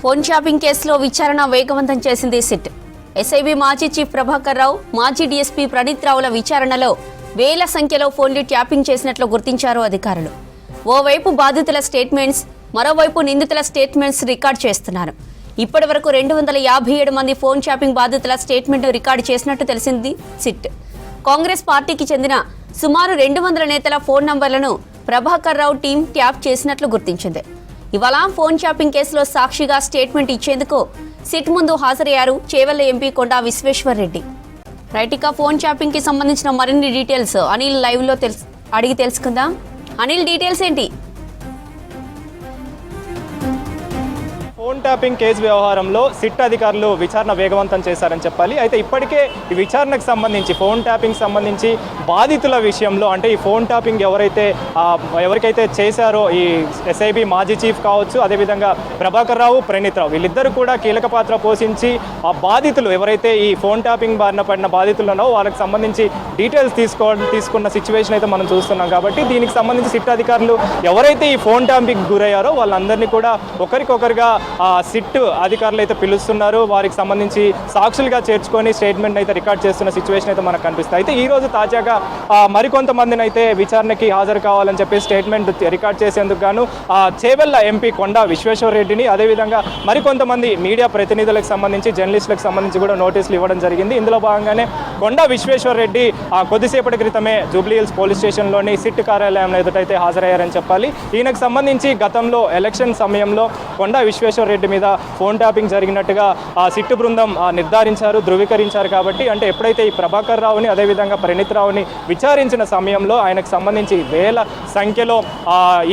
Phone shopping కేసులో విచారణ వేగవంతం చేసింది సిట్. ఎస్ఐబి మాజీ చీఫ్ ప్రభాకర్ రావు, మాజీ డీఎస్పీ ప్రణీత్ రావుల విచారణలో వేల సంఖ్యలో ఫోన్లు ట్యాపింగ్ చేసినట్లు గుర్తించారు అధికారులు. ఓవైపు బాధితుల స్టేట్మెంట్స్, మరోవైపు నిందితుల స్టేట్మెంట్స్ రికార్డు చేస్తున్నారు. ఇప్పటి వరకు 257 మంది ఫోన్ ట్యాపింగ్ బాధితుల స్టేట్మెంట్ రికార్డు చేసినట్టు తెలిసింది సిట్. కాంగ్రెస్ పార్టీకి చెందిన సుమారు 200 నేతల ఫోన్ నంబర్లను ప్రభాకర్ రావు టీం ట్యాప్ చేసినట్లు గుర్తించింది. ఇవాళ ఫోన్ షాపింగ్ కేసులో సాక్షిగా స్టేట్మెంట్ ఇచ్చేందుకు సిట్ ముందు హాజరయ్యారు చేవెళ్ల ఎంపీ కొండా విశ్వేశ్వర్ రెడ్డి. రైటికా ఫోన్ షాపింగ్ కి సంబంధించిన మరిన్ని డీటెయిల్స్ అనిల్ లైవ్ లో అడిగి తెలుసుకుందాం. అనిల్, డీటెయిల్స్ ఏంటి? ఫోన్ ట్యాపింగ్ కేసు వ్యవహారంలో సిట్ అధికారులు విచారణ వేగవంతం చేశారని చెప్పాలి. అయితే ఇప్పటికే ఈ విచారణకు సంబంధించి ఫోన్ ట్యాపింగ్ సంబంధించి బాధితుల విషయంలో, అంటే ఈ ఫోన్ ట్యాపింగ్ ఎవరికైతే చేశారో ఈ ఎస్ఐబి మాజీ చీఫ్ కావచ్చు, అదేవిధంగా ప్రభాకర్ రావు, ప్రణీత్ రావు, వీళ్ళిద్దరూ కూడా కీలక పాత్ర పోషించి ఆ బాధితులు ఎవరైతే ఈ ఫోన్ ట్యాపింగ్ బారిన పడిన బాధితులు ఉన్నారో వాళ్ళకి సంబంధించి డీటెయిల్స్ తీసుకున్న సిచ్యువేషన్ అయితే మనం చూస్తున్నాం. కాబట్టి దీనికి సంబంధించి సిట్ అధికారులు ఎవరైతే ఈ ఫోన్ ట్యాపింగ్ గురయ్యారో వాళ్ళందరినీ కూడా ఒకరికొకరుగా సిట్ అధికారులు అయితే పిలుస్తున్నారు. వారికి సంబంధించి సాక్షులుగా చేర్చుకొని స్టేట్మెంట్ అయితే రికార్డ్ చేస్తున్న సిచ్యువేషన్ అయితే మనకు కనిపిస్తుంది. అయితే ఈ రోజు తాజాగా మరికొంతమందిని అయితే విచారణకి హాజరు కావాలని చెప్పి స్టేట్మెంట్ రికార్డ్ చేసేందుకు గాను చేవెళ్ల ఎంపీ కొండా విశ్వేశ్వర్ రెడ్డిని, అదేవిధంగా మరికొంతమంది మీడియా ప్రతినిధులకు సంబంధించి, జర్నలిస్టులకు సంబంధించి కూడా నోటీసులు ఇవ్వడం జరిగింది. ఇందులో భాగంగానే కొండా విశ్వేశ్వర్ రెడ్డి కొద్దిసేపటి క్రితమే జూబ్లీహిల్స్ పోలీస్ స్టేషన్లోని సిట్ కార్యాలయంలో ఎదుటైతే హాజరయ్యారని చెప్పాలి. ఈయనకు సంబంధించి గతంలో ఎలక్షన్ సమయంలో కొండా విశ్వేశ్వర్ రెడ్డి మీద ఫోన్ ట్యాపింగ్ జరిగినట్టుగా సిట్ బృందం నిర్ధారించారు, ధృవీకరించారు. కాబట్టి అంటే ఎప్పుడైతే ఈ ప్రభాకర్ రావుని, అదేవిధంగా ప్రణీత్ రావుని విచారించిన సమయంలో ఆయనకు సంబంధించి వేల సంఖ్యలో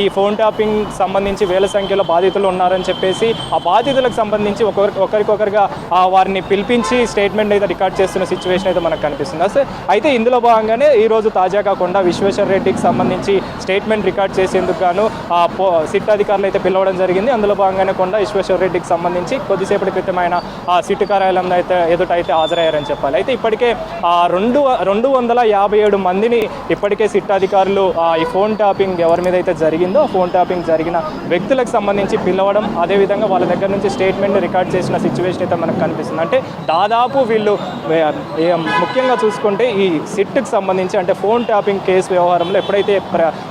ఈ ఫోన్ ట్యాపింగ్ సంబంధించి వేల సంఖ్యలో బాధితులు ఉన్నారని చెప్పేసి ఆ బాధితులకు సంబంధించి ఒకరికొకరుగా వారిని పిలిపించి స్టేట్మెంట్ అయితే రికార్డ్ చేస్తున్న సిచ్యువేషన్ అయితే మనకు కనిపిస్తుంది. అయితే ఇందులో భాగంగానే ఈరోజు తాజాగా కొండా విశ్వేశ్వర్ రెడ్డికి సంబంధించి స్టేట్మెంట్ రికార్డ్ చేసేందుకు గాను సిట్ అధికారులు అయితే పిలవడం జరిగింది. అందులో భాగంగానే కొండా విశ్వేశ్వర్ రెడ్డికి సంబంధించి కొద్దిసేపటి క్రితం ఆయన సిట్ కార్యాలయం అయితే ఎదుటైతే హాజరయ్యారని చెప్పాలి. అయితే ఇప్పటికే 257 మందిని ఇప్పటికే సిట్ అధికారులు ఈ ఫోన్ ట్యాపింగ్ ఎవరి మీద అయితే జరిగిందో ఫోన్ ట్యాపింగ్ జరిగిన వ్యక్తులకు సంబంధించి పిలవడం, అదేవిధంగా వాళ్ళ దగ్గర నుంచి స్టేట్మెంట్ రికార్డ్ చేసిన సిచ్యువేషన్ అయితే మనకు కనిపిస్తుంది. అంటే దాదాపు వీళ్ళు ముఖ్యంగా చూసుకుంటే ఈ సిట్కి సంబంధించి అంటే ఫోన్ ట్యాపింగ్ కేసు వ్యవహారంలో ఎప్పుడైతే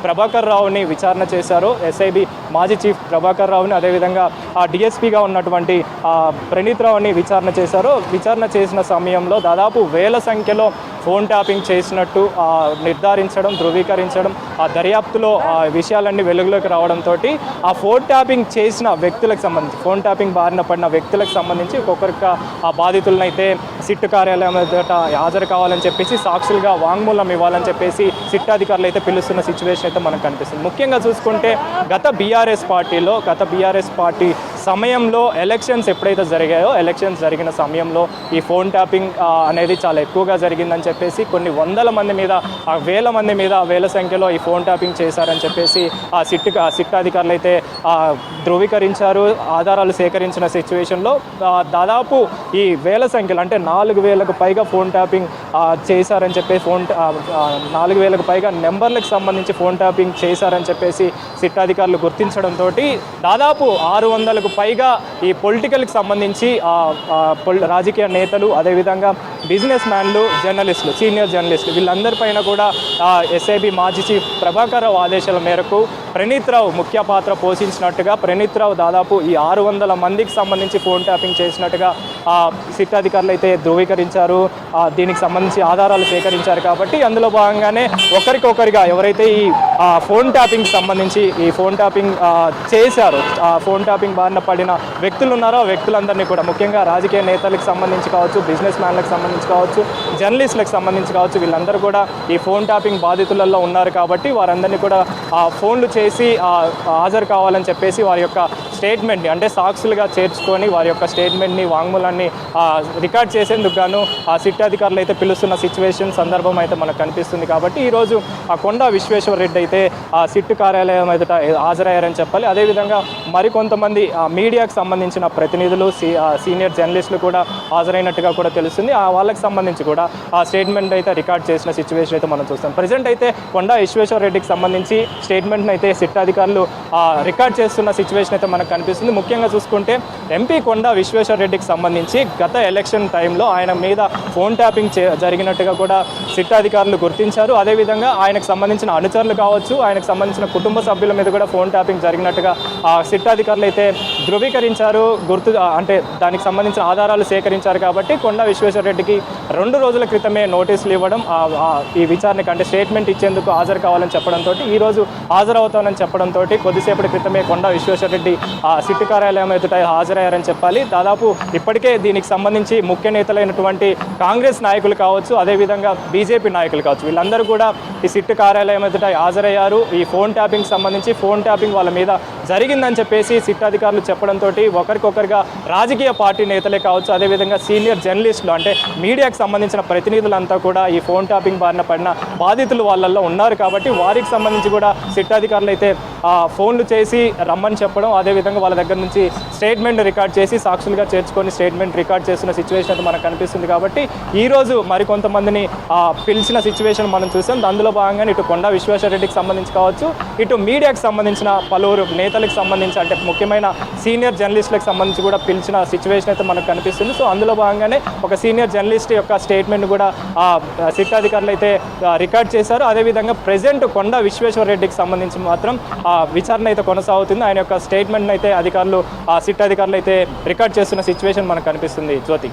ప్రభాకర్ రావుని విచారణ చేశారో, ఎస్ఐబి మాజీ చీఫ్ ప్రభాకర్ రావుని, అదేవిధంగా డిఎస్పీగా ఉన్నటువంటి ప్రణీత్ రావుని విచారణ చేశారో, విచారణ చేసిన సమయంలో దాదాపు వేల సంఖ్యలో ఫోన్ ట్యాపింగ్ చేసినట్టు నిర్ధారించడం, ధృవీకరించడం, ఆ దర్యాప్తులో విషయాలన్నీ వెలుగులోకి రావడంతో ఆ ఫోన్ ట్యాపింగ్ చేసిన వ్యక్తులకు సంబంధించి, ఫోన్ ట్యాపింగ్ బారిన పడిన వ్యక్తులకు సంబంధించి ఒక్కొక్కరికి ఆ బాధితులను అయితే సిట్ కార్యాలయం ఎదుట హాజరు కావాలని చెప్పేసి సాక్షులుగా వాంగ్మూలం ఇవ్వాలని చెప్పేసి సిట్ అధికారులు అయితే పిలుస్తున్న సిచ్యువేషన్ అయితే మనకు కనిపిస్తుంది. ముఖ్యంగా చూసుకుంటే గత బీఆర్ఎస్ పార్టీ సమయంలో ఎలక్షన్స్ ఎప్పుడైతే జరిగాయో, ఎలక్షన్స్ జరిగిన సమయంలో ఈ ఫోన్ ట్యాపింగ్ అనేది చాలా ఎక్కువగా జరిగిందని చెప్పేసి కొన్ని వందల మంది మీద, వేల మంది మీద, వేల సంఖ్యలో ఈ ఫోన్ ట్యాపింగ్ చేశారని చెప్పేసి ఆ సిట్ అధికారులు అయితే ధృవీకరించారు. ఆధారాలు సేకరించిన సిచ్యువేషన్లో దాదాపు ఈ వేల సంఖ్యలో అంటే 4,000కు పైగా ఫోన్ ట్యాపింగ్ చేశారని చెప్పి 4,000కు పైగా నెంబర్లకు సంబంధించి ఫోన్ ట్యాపింగ్ చేశారని చెప్పేసి సిట్ అధికారులు గుర్తించడంతో దాదాపు 600కు పైగా ఈ పొలిటికల్కి సంబంధించి రాజకీయ నేతలు, అదేవిధంగా బిజినెస్ మ్యాన్లు, జర్నలిస్టులు, సీనియర్ జర్నలిస్టులు వీళ్ళందరిపైన కూడా ఎస్ఐబి మాజీ చీఫ్ ప్రభాకర్ రావు ఆదేశాల మేరకు ప్రణీత్ రావు ముఖ్య పాత్ర పోషించినట్టుగా, ప్రణీత్ రావు దాదాపు ఈ 600 మందికి సంబంధించి ఫోన్ ట్యాపింగ్ చేసినట్టుగా సిట్ అధికారులు అయితే ధృవీకరించారు. దీనికి సంబంధించి ఆధారాలు సేకరించారు. కాబట్టి అందులో భాగంగానే ఒకరికొకరిగా ఎవరైతే ఈ ఫోన్ ట్యాపింగ్ సంబంధించి ఈ ఫోన్ ట్యాపింగ్ చేశారో, ఫోన్ ట్యాపింగ్ బారిన పడిన వ్యక్తులు ఉన్నారో ఆ వ్యక్తులందరినీ కూడా ముఖ్యంగా రాజకీయ నేతలకు సంబంధించి కావచ్చు, బిజినెస్ మ్యాన్లకు సంబంధించి కావచ్చు, జర్నలిస్టులకు సంబంధించి కావచ్చు, వీళ్ళందరూ కూడా ఈ ఫోన్ ట్యాపింగ్ బాధితులలో ఉన్నారు. కాబట్టి వారందరినీ కూడా ఫోన్లు చేసి హాజరు కావాలని చెప్పేసి వారి యొక్క స్టేట్మెంట్ని అంటే సాక్షులుగా చేర్చుకొని వారి యొక్క స్టేట్మెంట్ని, వాంగ్మూలాన్ని రికార్డ్ చేసేందుకు గాను సిట్ అధికారులు అయితే పిలుస్తున్న సిచ్యువేషన్ సందర్భం అయితే మనకు కనిపిస్తుంది. కాబట్టి ఈరోజు కొండా విశ్వేశ్వర్ రెడ్డి అయితే సిట్ కార్యాలయం ఎదుట హాజరయ్యారని చెప్పాలి. అదేవిధంగా మరికొంతమంది మీడియాకు సంబంధించిన ప్రతినిధులు, సీనియర్ జర్నలిస్టులు కూడా హాజరైనట్టుగా కూడా తెలుస్తుంది. వాళ్ళకి సంబంధించి కూడా ఆ స్టేట్మెంట్ అయితే రికార్డ్ చేసిన సిచ్యువేషన్ అయితే మనం చూస్తాం. ప్రజెంట్ అయితే కొండా విశ్వేశ్వర్ రెడ్డికి సంబంధించి స్టేట్మెంట్ని అయితే సిట్ అధికారులు రికార్డ్ చేస్తున్న సిచ్యువేషన్ అయితే మనకు కనిపిస్తుంది. ముఖ్యంగా చూసుకుంటే ఎంపీ కొండా విశ్వేశ్వరరెడ్డికి సంబంధించి గత ఎలక్షన్ టైంలో ఆయన మీద ఫోన్ ట్యాపింగ్ జరిగినట్టుగా కూడా సిట్ అధికారులు గుర్తించారు. అదేవిధంగా ఆయనకు సంబంధించిన అనుచరులు కావచ్చు, ఆయనకు సంబంధించిన కుటుంబ సభ్యుల మీద కూడా ఫోన్ ట్యాపింగ్ జరిగినట్టుగా సిట్ అధికారులు అయితే ధృవీకరించారు. అంటే దానికి సంబంధించిన ఆధారాలు సేకరించారు. కాబట్టి కొండా విశ్వేశ్వరరెడ్డికి 2 రోజుల క్రితమే నోటీసులు ఇవ్వడం, ఈ విచారణకి అంటే స్టేట్మెంట్ ఇచ్చేందుకు హాజరు కావాలని చెప్పడంతో ఈరోజు హాజరవుతానని చెప్పడంతో కొద్దిసేపటి క్రితమే కొండా విశ్వేశ్వరరెడ్డి సిట్ కార్యాలయం ఎదుట హాజరయ్యారని చెప్పాలి. దాదాపు ఇప్పటికే దీనికి సంబంధించి ముఖ్య నేతలైనటువంటి కాంగ్రెస్ నాయకులు కావచ్చు, అదేవిధంగా బీజేపీ నాయకులు కావచ్చు, వీళ్ళందరూ కూడా ఈ సిట్ కార్యాలయం ఎదుట హాజరయ్యారు. ఈ ఫోన్ ట్యాపింగ్ సంబంధించి ఫోన్ ట్యాపింగ్ వాళ్ళ మీద జరిగిందని చెప్పేసి సిట్ అధికారులు చెప్పడంతో ఒకరికొకరుగా రాజకీయ పార్టీ నేతలే కావచ్చు, అదేవిధంగా సీనియర్ జర్నలిస్టులు అంటే మీడియాకు సంబంధించిన ప్రతినిధులంతా కూడా ఈ ఫోన్ ట్యాపింగ్ బారిన పడిన బాధితులు వాళ్ళల్లో ఉన్నారు. కాబట్టి వారికి సంబంధించి కూడా సిట్ అధికారులు అయితే ఫోన్లు చేసి రమ్మని చెప్పడం, అదేవిధంగా వాళ్ళ దగ్గర నుంచి స్టేట్మెంట్ రికార్డ్ చేసి సాక్షులుగా చేర్చుకొని స్టేట్మెంట్ రికార్డ్ చేస్తున్న సిచ్యువేషన్ అయితే మనకు కనిపిస్తుంది. కాబట్టి ఈరోజు మరికొంతమందిని పిలిచిన సిచ్యువేషన్ మనం చూసాం. అందులో భాగంగా ఇటు కొండా విశ్వేశ్వరరెడ్డికి సంబంధించి కావచ్చు, ఇటు మీడియాకు సంబంధించిన పలువురు నేతలకు సంబంధించి అంటే ముఖ్యమైన సీనియర్ జర్నలిస్టులకు సంబంధించి కూడా పిలిచిన సిచ్యువేషన్ అయితే మనకు కనిపిస్తుంది. సో అందులో భాగంగానే ఒక సీనియర్ జర్నలిస్ట్ యొక్క స్టేట్మెంట్ కూడా సిట్ అధికారులు అయితే రికార్డ్ చేశారు. అదేవిధంగా ప్రెజెంట్ కొండా విశ్వేశ్వరరెడ్డికి సంబంధించి మాత్రం విచారణ అయితే కొనసాగుతుంది. ఆయన యొక్క స్టేట్మెంట్ అయితే సిట్ అధికారులు అయితే రికార్డ్ చేస్తున్న సిచ్యువేషన్ మనకు కనిపిస్తుంది. జ్యోతి.